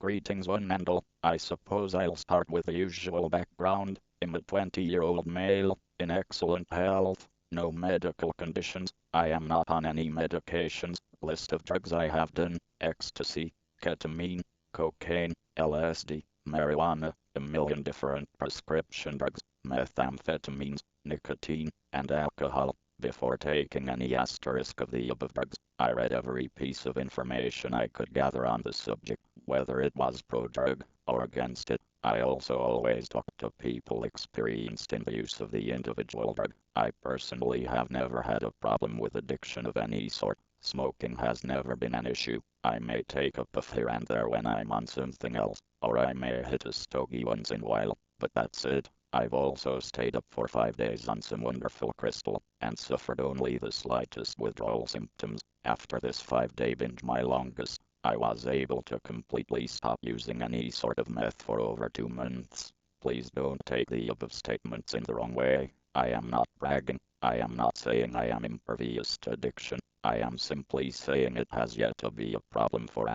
Greetings one and all. I suppose I'll start with the usual background. I'm a 20-year-old male, in excellent health, no medical conditions. I am not on any medications. List of drugs I have done: ecstasy, ketamine, cocaine, LSD, marijuana, a million different prescription drugs, methamphetamines, nicotine, and alcohol. Before taking any asterisk of the above drugs, I read every piece of information I could gather on the subject, whether it was pro-drug or against it. I also always talk to people experienced in the use of the individual drug. I personally have never had a problem with addiction of any sort. Smoking has never been an issue. I may take a puff here and there when I'm on something else, or I may hit a stogie once in a while, but that's it. I've also stayed up for 5 days on some wonderful crystal, and suffered only the slightest withdrawal symptoms. After this 5-day binge, my longest, I was able to completely stop using any sort of meth for over 2 months. Please don't take the above statements in the wrong way. I am not bragging. I am not saying I am impervious to addiction. I am simply saying it has yet to be a problem for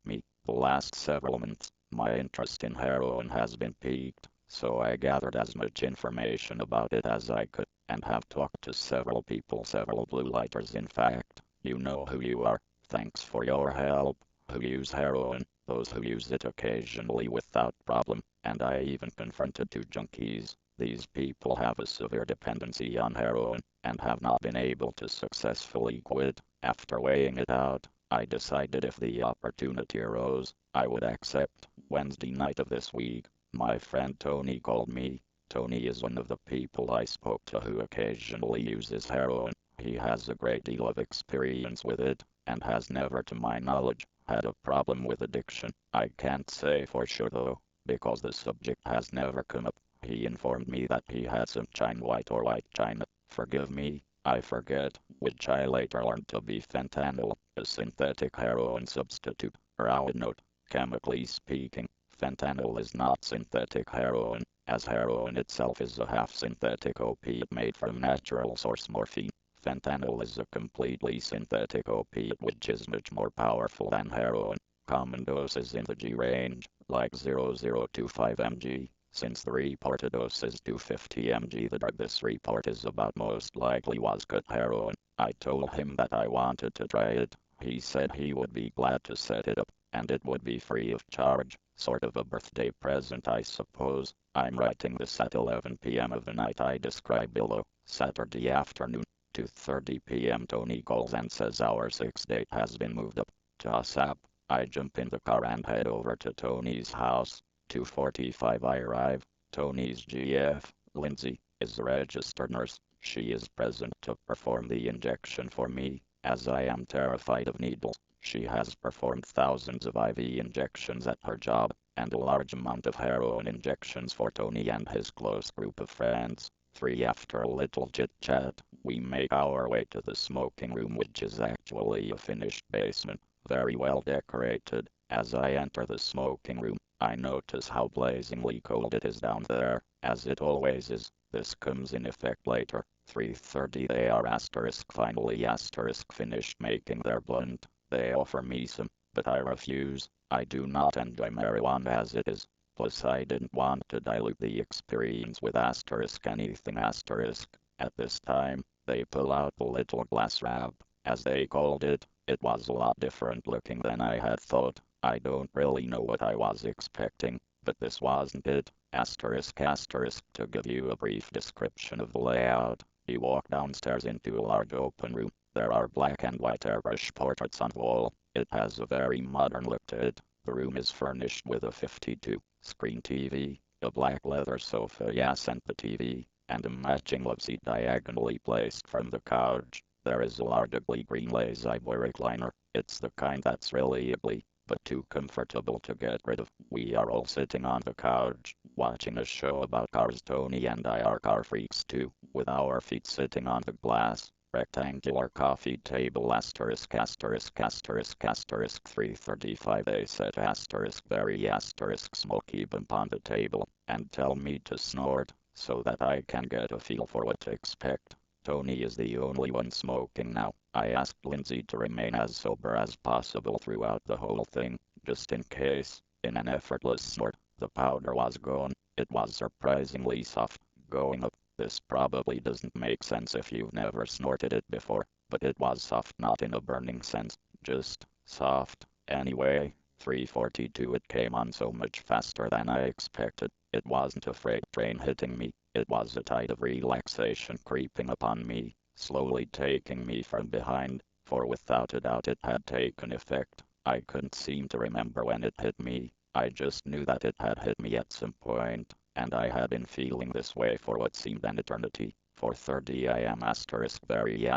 me. The last several months, my interest in heroin has been peaked. So I gathered as much information about it as I could, and have talked to several people, several blue lighters in fact. You know who you are. Thanks for your help. Who use heroin, those who use it occasionally without problem, and I even confronted 2 junkies. These people have a severe dependency on heroin, and have not been able to successfully quit. After weighing it out, I decided if the opportunity arose, I would accept. Wednesday night of this week, my friend Tony called me. Tony is one of the people I spoke to who occasionally uses heroin. He has a great deal of experience with it, and has never, to my knowledge, had a problem with addiction. I can't say for sure though, because the subject has never come up. He informed me that he had some China White or White China, forgive me, I forget, which I later learned to be fentanyl, a synthetic heroin substitute. Or I would note, chemically speaking, fentanyl is not synthetic heroin, as heroin itself is a half-synthetic opiate made from natural source morphine. Fentanyl is a completely synthetic opiate which is much more powerful than heroin. Common doses in the G range, like 0025 mg. Since the reported dose is 250 mg, the drug this report is about most likely was good heroin. I told him that I wanted to try it. He said he would be glad to set it up, and it would be free of charge. Sort of a birthday present, I suppose. I'm writing this at 11 p.m. of the night I describe below. Saturday afternoon, 2:30 p.m. Tony calls and says our 6th date has been moved up to ASAP. I jump in the car and head over to Tony's house. 2:45 I arrive. Tony's GF, Lindsay, is a registered nurse. She is present to perform the injection for me, as I am terrified of needles. She has performed thousands of IV injections at her job, and a large amount of heroin injections for Tony and his close group of friends. 3 After a little chit-chat, we make our way to the smoking room, which is actually a finished basement, very well decorated. As I enter the smoking room, I notice how blazingly cold it is down there, as it always is. This comes in effect later. 3:30 they are finally finished making their blunt. They offer me some, but I refuse. I do not enjoy marijuana as it is. Plus I didn't want to dilute the experience with anything. At this time, they pull out the little glass wrap, as they called it. It was a lot different looking than I had thought. I don't really know what I was expecting, but this wasn't it. To give you a brief description of the layout, you walk downstairs into a large open room. There are black and white airbrush portraits on the wall. It has a very modern look to it. The room is furnished with a 52-screen TV, a black leather sofa and the TV, and a matching love seat diagonally placed from the couch. There is a large ugly green lazy-boy recliner. It's the kind that's really ugly, but too comfortable to get rid of. We are all sitting on the couch, watching a show about cars. Tony and I are car freaks too, with our feet sitting on the glass, rectangular coffee table. 3:35 they set very smoky bump on the table, and tell me to snort, so that I can get a feel for what to expect. Tony is the only one smoking now. I asked Lindsay to remain as sober as possible throughout the whole thing, just in case. In an effortless snort, the powder was gone. It was surprisingly soft, going up. This probably doesn't make sense if you've never snorted it before, but it was soft, not in a burning sense, just soft. Anyway, 3:42, it came on so much faster than I expected. It wasn't a freight train hitting me, it was a tide of relaxation creeping upon me, slowly taking me from behind, for without a doubt it had taken effect. I couldn't seem to remember when it hit me. I just knew that it had hit me at some point, and I had been feeling this way for what seemed an eternity. For 30 I am very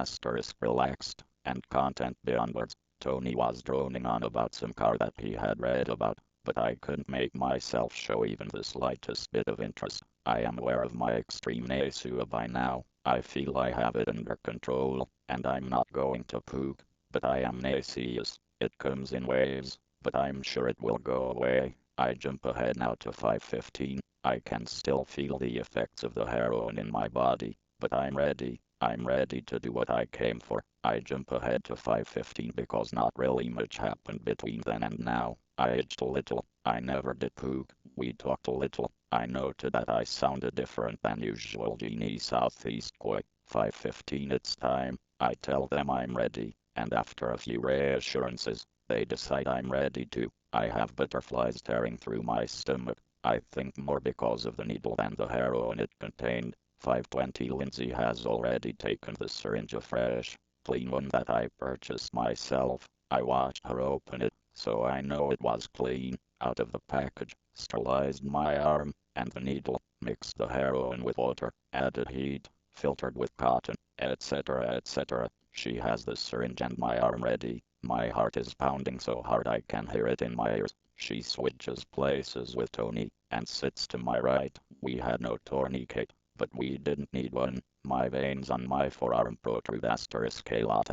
relaxed, and content beyond words. Tony was droning on about some car that he had read about, but I couldn't make myself show even the slightest bit of interest. I am aware of my extreme nausea by now. I feel I have it under control, and I'm not going to puke, but I am nauseous. It comes in waves, but I'm sure it will go away. I jump ahead now to 5:15. I can still feel the effects of the heroin in my body, but I'm ready. I'm ready to do what I came for. I jump ahead to 5:15 because not really much happened between then and now. I itched a little. I never did puke. We talked a little. I noted that I sounded different than usual. Genie Southeast Koi. 5:15, it's time. I tell them I'm ready, and after a few reassurances, they decide I'm ready too. I have butterflies tearing through my stomach. I think more because of the needle than the heroin it contained. 5:20, Lindsay has already taken the syringe, a fresh, clean one that I purchased myself. I watched her open it, so I know it was clean, out of the package, sterilized my arm, and the needle, mixed the heroin with water, added heat, filtered with cotton, etc., etc. She has the syringe and my arm ready. My heart is pounding so hard I can hear it in my ears. She switches places with Tony, and sits to my right. We had no tourniquet, but we didn't need one. My veins on my forearm protrude a lot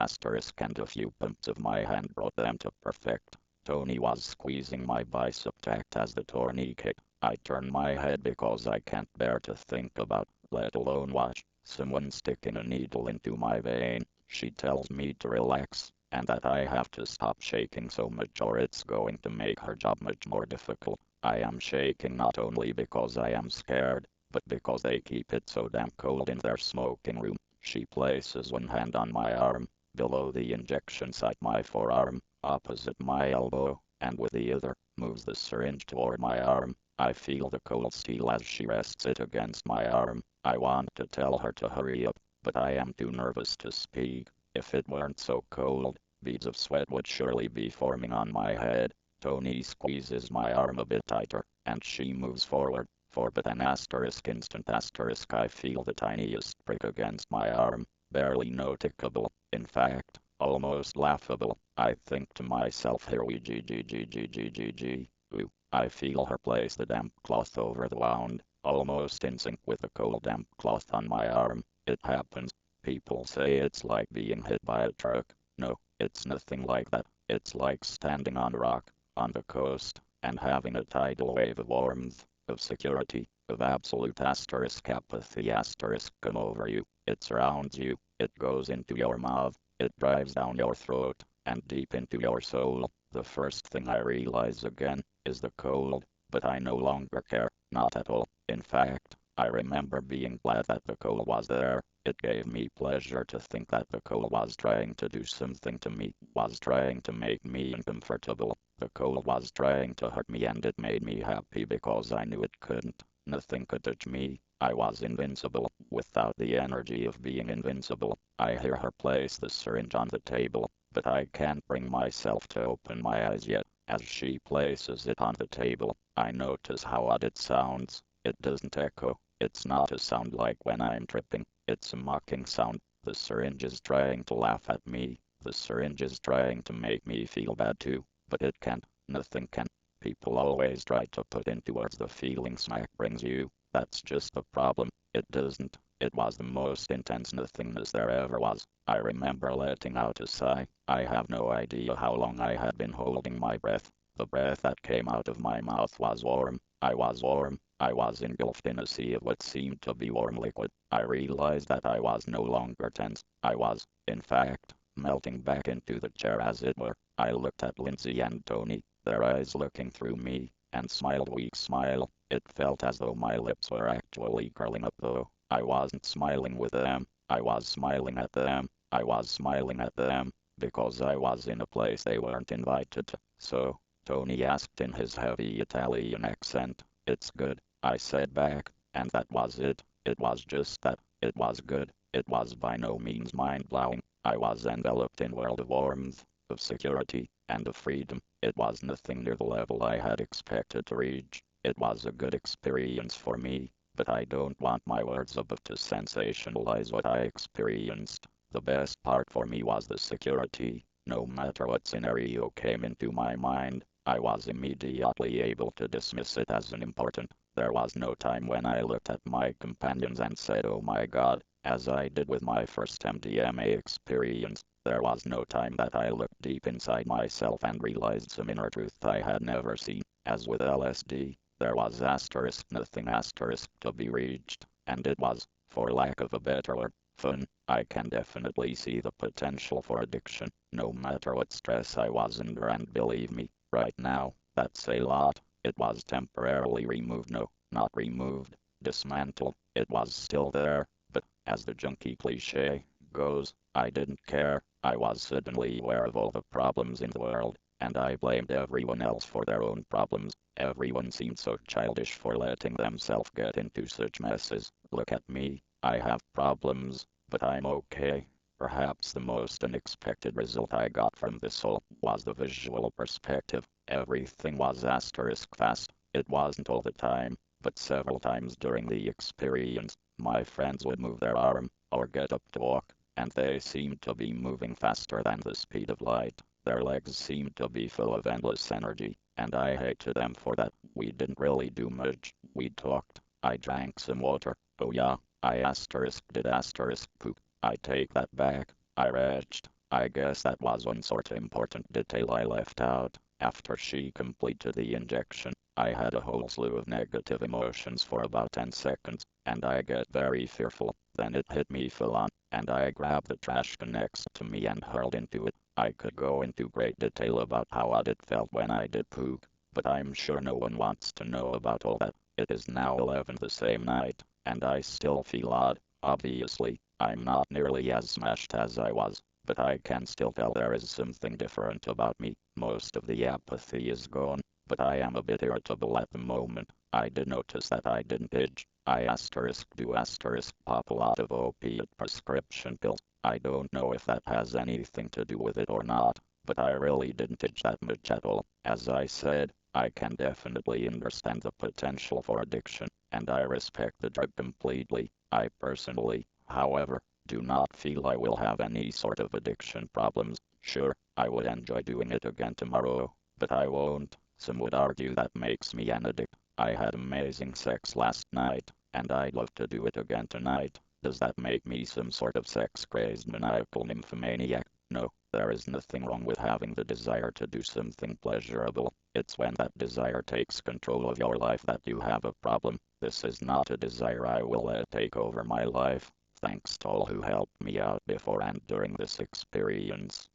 and a few pumps of my hand brought them to perfect. Tony was squeezing my bicep tact as the tourniquet. I turn my head because I can't bear to think about, let alone watch, someone sticking a needle into my vein. She tells me to relax, and that I have to stop shaking so much or it's going to make her job much more difficult. I am shaking not only because I am scared, but because they keep it so damn cold in their smoking room. She places one hand on my arm, below the injection site, my forearm, opposite my elbow, and with the other, moves the syringe toward my arm. I feel the cold steel as she rests it against my arm. I want to tell her to hurry up, but I am too nervous to speak. If it weren't so cold, beads of sweat would surely be forming on my head. Tony squeezes my arm a bit tighter, and she moves forward. For but an instant I feel the tiniest prick against my arm, barely noticeable, in fact, almost laughable. I think to myself, here we g. Ooh, I feel her place the damp cloth over the wound, almost in sync with the cold damp cloth on my arm. It happens. People say it's like being hit by a truck. No, it's nothing like that. It's like standing on a rock, on the coast, and having a tidal wave of warmth, of security, of absolute apathy come over you. It surrounds you, it goes into your mouth, it drives down your throat, and deep into your soul. The first thing I realize again is the cold, but I no longer care, not at all. In fact, I remember being glad that the cold was there. It gave me pleasure to think that the cold was trying to do something to me, was trying to make me uncomfortable. The cold was trying to hurt me, and it made me happy because I knew it couldn't. Nothing could touch me. I was invincible, without the energy of being invincible. I hear her place the syringe on the table, but I can't bring myself to open my eyes yet. As she places it on the table, I notice how odd it sounds. It doesn't echo. It's not a sound like when I'm tripping. It's a mocking sound. The syringe is trying to laugh at me. The syringe is trying to make me feel bad too, but it can't. Nothing can. People always try to put into words the feeling smack brings you. That's just the problem. It doesn't. It was the most intense nothingness there ever was. I remember letting out a sigh. I have no idea how long I had been holding my breath. The breath that came out of my mouth was warm. I was warm. I was engulfed in a sea of what seemed to be warm liquid. I realized that I was no longer tense. I was, in fact, melting back into the chair as it were. I looked at Lindsay and Tony, their eyes looking through me. and smiled a weak smile. It felt as though my lips were actually curling up, though I wasn't smiling with them. I was smiling at them. I was smiling at them because I was in a place they weren't invited to. So, Tony asked in his heavy Italian accent. It's good, I said back, and that was it. It was just that. It was good. It was by no means mind-blowing. I was enveloped in a world of warmth, of security, and of freedom. It was nothing near the level I had expected to reach. It was a good experience for me, but I don't want my words above to sensationalize what I experienced. The best part for me was the security. No matter what scenario came into my mind, I was immediately able to dismiss it as unimportant. There was no time when I looked at my companions and said, oh my God, as I did with my first MDMA experience. There was no time that I looked deep inside myself and realized some inner truth I had never seen. As with LSD, there was nothing to be reached, and it was, for lack of a better word, fun. I can definitely see the potential for addiction, no matter what stress I was under, and believe me, right now, that's a lot. It was temporarily removed, no, not removed, dismantled. It was still there, but, as the junkie cliche goes, I didn't care. I was suddenly aware of all the problems in the world, and I blamed everyone else for their own problems. Everyone seemed so childish for letting themselves get into such messes. Look at me, I have problems, but I'm okay. Perhaps the most unexpected result I got from this all was the visual perspective. Everything was asterisk fast. It wasn't all the time, but several times during the experience, my friends would move their arm, or get up to walk, and they seemed to be moving faster than the speed of light. Their legs seemed to be full of endless energy, and I hated them for that. We didn't really do much. We talked. I drank some water. Oh yeah, I did poop. I take that back. I retched. I guess that was one sort of important detail I left out. After she completed the injection, I had a whole slew of negative emotions for about 10 seconds, and I get very fearful. Then it hit me full on, and I grabbed the trash can next to me and hurled into it. I could go into great detail about how odd it felt when I did poop, but I'm sure no one wants to know about all that. It is now 11 the same night, and I still feel odd. Obviously, I'm not nearly as smashed as I was, but I can still tell there is something different about me. Most of the apathy is gone, but I am a bit irritable at the moment. I did notice that I didn't itch. I pop a lot of opiate prescription pills. I don't know if that has anything to do with it or not, but I really didn't itch that much at all. As I said, I can definitely understand the potential for addiction, and I respect the drug completely. I personally, however, do not feel I will have any sort of addiction problems. Sure, I would enjoy doing it again tomorrow, but I won't. Some would argue that makes me an addict. I had amazing sex last night, and I'd love to do it again tonight. Does that make me some sort of sex-crazed maniacal nymphomaniac? No, there is nothing wrong with having the desire to do something pleasurable. It's when that desire takes control of your life that you have a problem. This is not a desire I will let take over my life. Thanks to all who helped me out before and during this experience.